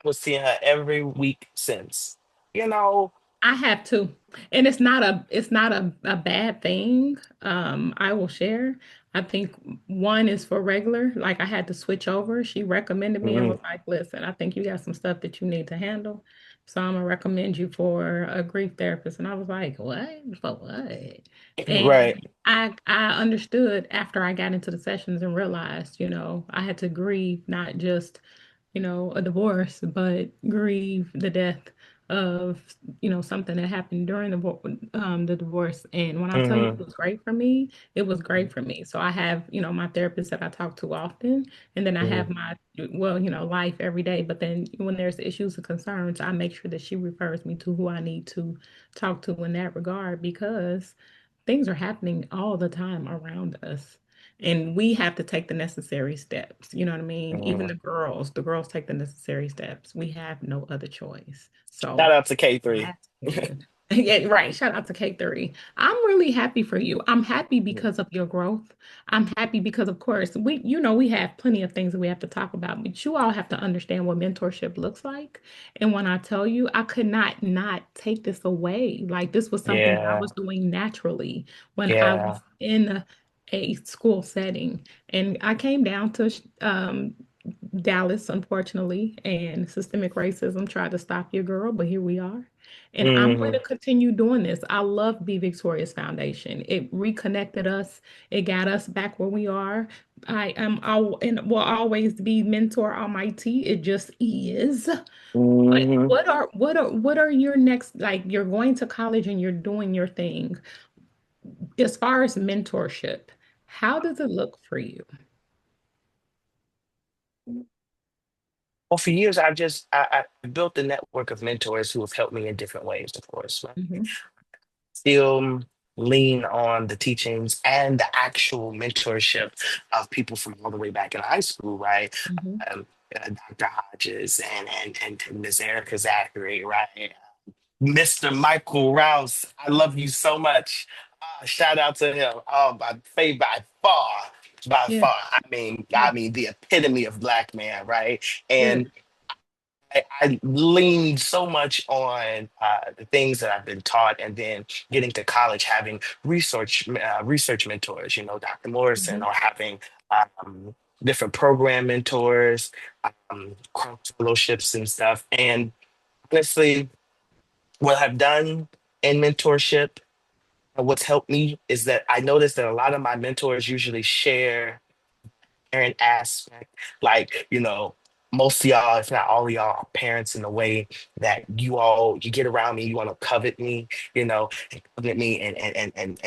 I was seeing her every week since. You know, I have to. And it's not a bad thing. I will share. I think one is for regular. Like I had to switch over. She recommended me and mhm, was like, listen, I think you got some stuff that you need to handle. So I'm gonna recommend you for a grief therapist. And I was like, what? For what? And right. I understood after I got into the sessions and realized, I had to grieve not just a divorce, but grieve the death of, something that happened during the divorce. And when I tell you it Hmm. was great for me, it was great for me. So I have, my therapist that I talk to often, and then I have Hmm. my, well, life every day. But then when there's issues or concerns, I make sure that she refers me to who I need to talk to in that regard because things are happening all the time around us. And we have to take the necessary steps. You know what I mean? Even Hmm. the girls take the necessary steps. We have no other choice. So Shout out to K3. that's good. Yeah, right. Shout out to K30. I'm really happy for you. I'm happy because of your growth. I'm happy because, of course, we have plenty of things that we have to talk about, but you all have to understand what mentorship looks like. And when I tell you, I could not take this away. Like this was something that I Yeah. was doing naturally when I Yeah. was in a school setting. And I came down to Dallas, unfortunately, and systemic racism tried to stop your girl, but here we are. And I'm going Hmm. to continue doing this. I love Be Victorious Foundation. It reconnected us. It got us back where we are. I and will always be mentor almighty. It just is. But Hmm. what are your next, like you're going to college and you're doing your thing. As far as mentorship, how does it look for you? Well, for years, I built a network of mentors who have helped me in different ways, of course. Right? Hmm. Still lean on the teachings and the actual mentorship of people from all the way back in high school, right? Hmm. Um, Dr. Hodges and Miss Erica Zachary, right? Mr. Michael Rouse, I love you so much. Shout out to him. Oh, by favorite by far, by Yeah, far. yeah, I mean, the epitome of black man, right? yeah. And I leaned so much on the things that I've been taught, and then getting to college, having research mentors, Dr. Morrison, Hmm. or having um, different program mentors, cross fellowships and stuff. And honestly, what I've done in mentorship, what's helped me is that I noticed that a lot of my mentors usually share an aspect, like most of y'all, if not all of y'all, are parents in a way that you get around me, you want to covet me, and covet me and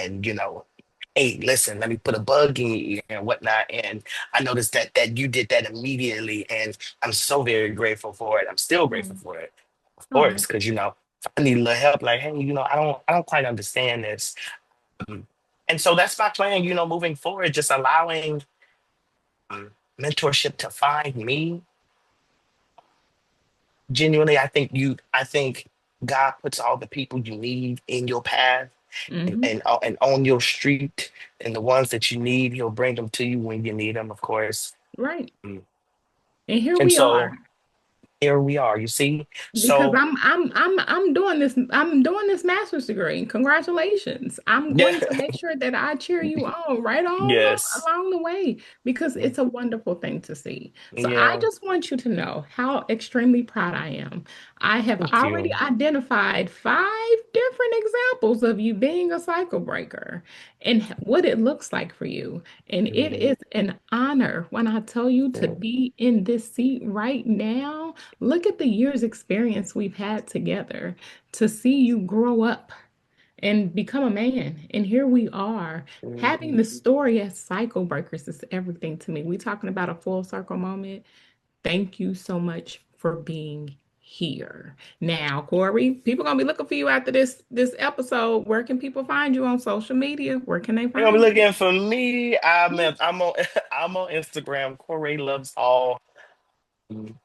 hey, listen, let me put a bug in your ear and whatnot. And I noticed that you did that immediately, and I'm so very grateful for it. I'm still grateful Oh, for it, of oh, course, because if I need a little help, like, hey, I don't quite understand this. Um, and so that's my plan, moving forward, just allowing um, mentorship to find me. Genuinely, I think God puts all the people you need in your path Hmm. and on your street, and the ones that you need, He'll bring them to you when you need them, of course. Right. Mm. And here And we are. so here we are, you see? Because So I'm doing this master's degree. Congratulations. I'm yeah, going to make sure that I cheer you on right on yes. along the way because it's a wonderful thing to see. So I Yeah, just want you to know how extremely proud I am. I have thank already you. identified 5 different examples of you being a cycle breaker and what it looks like for you. And it Mhm. is an honor when I tell you to be in this seat right now. Look at the years experience we've had together to see you grow up and become a man. And here we are. Having Mhm. the story as cycle breakers is everything to me. We talking about a full circle moment. Thank you so much for being here. Now, Corey, people gonna be looking for you after this episode. Where can people find you on social media? Where can they They're gonna be find you? looking for me. I'm Yeah. on, I'm on I'm on Instagram. Corey loves all. Mm,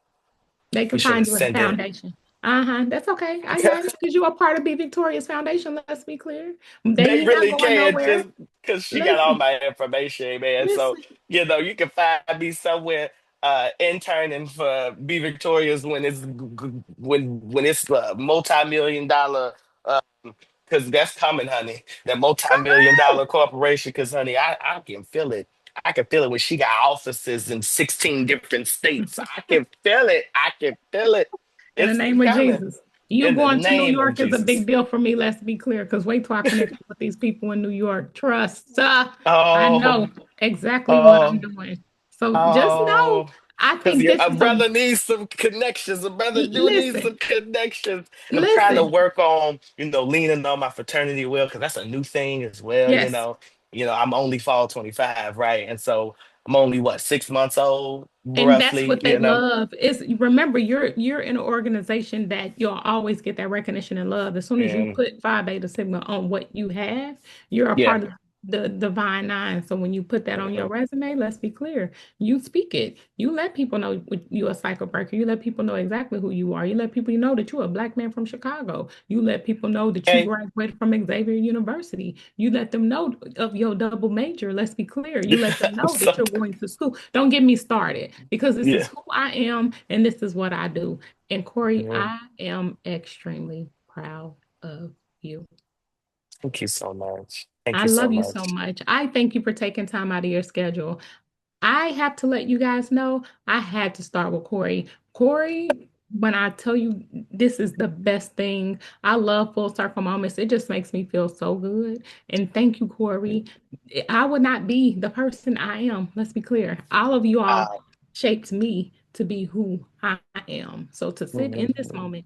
They We can should have find you at the sent it. foundation. Uh-huh. That's okay. I got it. Because you are part of Be Victorious Foundation. Let's be clear. They They not really going can, nowhere. just because she got all Listen, my information, man. So, listen. you can find me somewhere interning for Be Victorious when it's multi-million dollar because that's coming, honey. That multi-million dollar corporation, because honey, I can feel it. I can feel it when she got offices in 16 different states. I can feel it. I can feel it. In the It's name of coming Jesus. You in the going to New name of York is a Jesus. big deal for me. Let's be clear. Because wait till I connect you with these people in New York. Trust. I Oh, know exactly what I'm oh. doing. So just know, Oh, I because think this a is a brother needs some connections. A brother do need listen, some connections. And I'm trying to listen. work on, leaning on my fraternity will, because that's a new thing as well, Yes. I'm only fall 25, right? And so I'm only what, 6 months old, And that's roughly, what they love is remember you're in an organization that you'll always get that recognition and love. As soon as you And put Phi Beta Sigma on what you have, you're a yeah. part of the Divine Nine. So when you put that on your Mhm. resume, let's be clear, you speak it. You let people know you're a cycle breaker. You let people know exactly who you are. You let people know that you're a black man from Chicago. You let people know that you Okay. graduated from Xavier University. You let them know of your double major. Let's be clear. You let them know that So, you're going to school. Don't get me started because this is yeah. who I am and this is what I do. And Corey, Mhm. I am extremely proud of you. Thank you so much. Thank I you so love you so much. much. I thank you for taking time out of your schedule. I have to let you guys know I had to start with Corey. Corey, when I tell you this is the best thing, I love full circle moments. It just makes me feel so good. And thank you, Corey. I would not be the person I am. Let's be clear. All of you all Wow. shaped me to be who I am. So to sit in this Mhm. moment,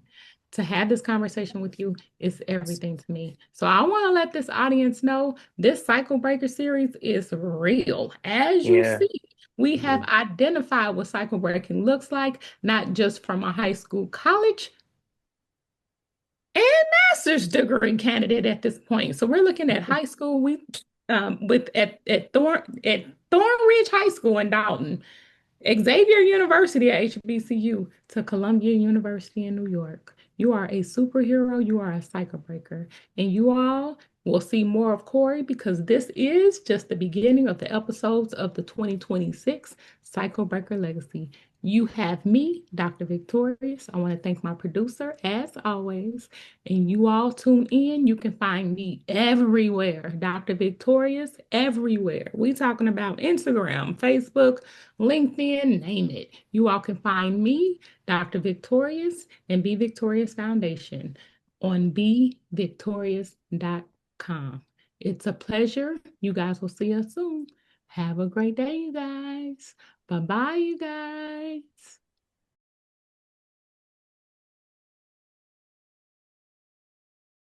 to have this conversation with you is everything to me. So I want to let this audience know this cycle breaker series is real. As you Yeah. see, we have Mhm. identified what cycle breaking looks like, not just from a high school, college, and master's degree candidate at this point. So we're looking at high school. We with at Thornridge High School in Dalton, Xavier University at HBCU to Columbia University in New York. You are a superhero. You are a cycle breaker. And you all will see more of Corey because this is just the beginning of the episodes of the 2026 Cycle Breaker Legacy. You have me, Dr. Victorious. I want to thank my producer, as always. And you all tune in. You can find me everywhere. Dr. Victorious, everywhere. We talking about Instagram, Facebook, LinkedIn, name it. You all can find me, Dr. Victorious, and Be Victorious Foundation on BeVictorious.com. It's a pleasure. You guys will see us soon. Have a great day, you guys. Bye bye, you guys.